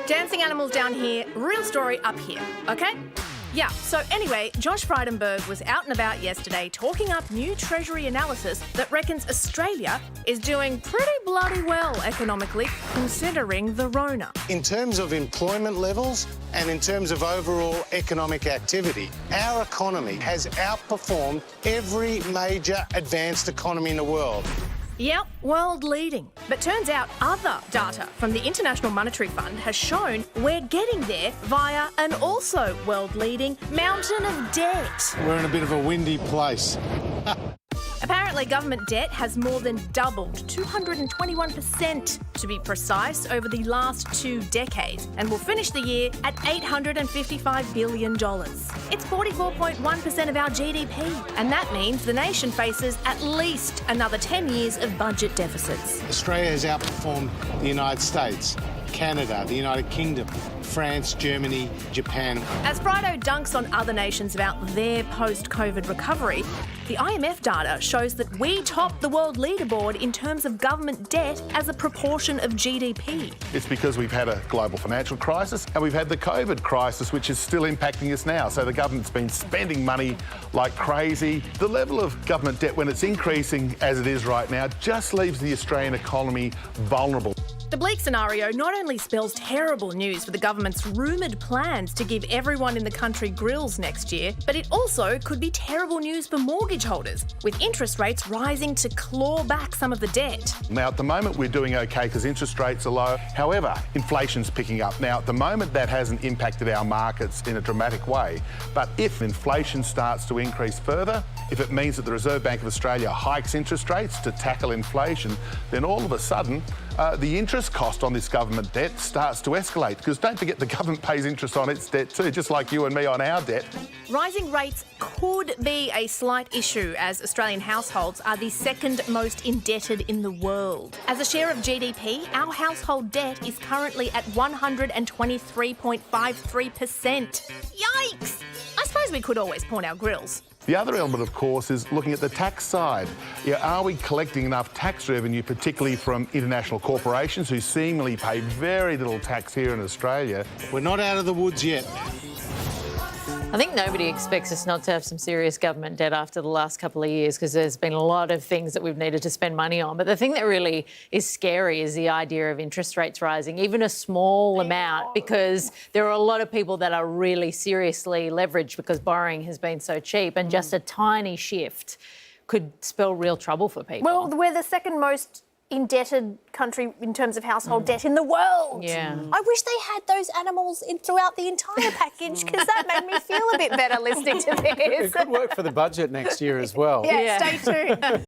Dancing animals down here, real story up here, okay? Yeah, so anyway, John Frydenberg was out and about yesterday talking up new Treasury analysis that reckons Australia is doing pretty bloody well economically, considering the Rona. In terms of employment levels and in terms of overall economic activity, our economy has outperformed every major advanced economy in the world. Yep, world leading. But turns out other data from the International Monetary Fund has shown we're getting there via an also world leading mountain of debt. We're in a bit of a windy place. Apparently, government debt has more than doubled, 221% to be precise, over the last 2 decades, and will finish the year at $855 billion. It's 44.1% of our GDP, and that means the nation faces at least another 10 years of budget deficits. Australia has outperformed the United States, Canada, the United Kingdom, France, Germany, Japan. As Frido dunks on other nations about their post-COVID recovery, the IMF data shows that we top the world leaderboard in terms of government debt as a proportion of GDP. It's because we've had a global financial crisis and we've had the COVID crisis, which is still impacting us now. So the government's been spending money like crazy. The level of government debt, when it's increasing as it is right now, just leaves the Australian economy vulnerable. The bleak scenario not only spells terrible news for the government's rumoured plans to give everyone in the country grills next year, but it also could be terrible news for mortgage holders, with interest rates rising to claw back some of the debt. Now, at the moment, we're doing okay because interest rates are low. However, inflation's picking up. Now, at the moment, that hasn't impacted our markets in a dramatic way. But if inflation starts to increase further, if it means that the Reserve Bank of Australia hikes interest rates to tackle inflation, then all of a sudden, the interest cost on this government debt starts to escalate, because don't forget the government pays interest on its debt too, just like you and me on our debt. Rising rates could be a slight issue, as Australian households are the second most indebted in the world. As a share of GDP, our household debt is currently at 123.53%. Yikes! I suppose we could always pawn our grills. The other element, of course, is looking at the tax side. Are we collecting enough tax revenue, particularly from international corporations who seemingly pay very little tax here in Australia? We're not out of the woods yet. I think nobody expects us not to have some serious government debt after the last couple of years, because there's been a lot of things that we've needed to spend money on. But the thing that really is scary is the idea of interest rates rising, even a small amount, because there are a lot of people that are really seriously leveraged because borrowing has been so cheap, and just a tiny shift could spell real trouble for people. Well, we're the second most indebted country in terms of household debt in the world. Yeah. I wish they had those animals throughout the entire package, because that made me feel a bit better listening to this. It could work for the budget next year as well. Yeah, stay tuned.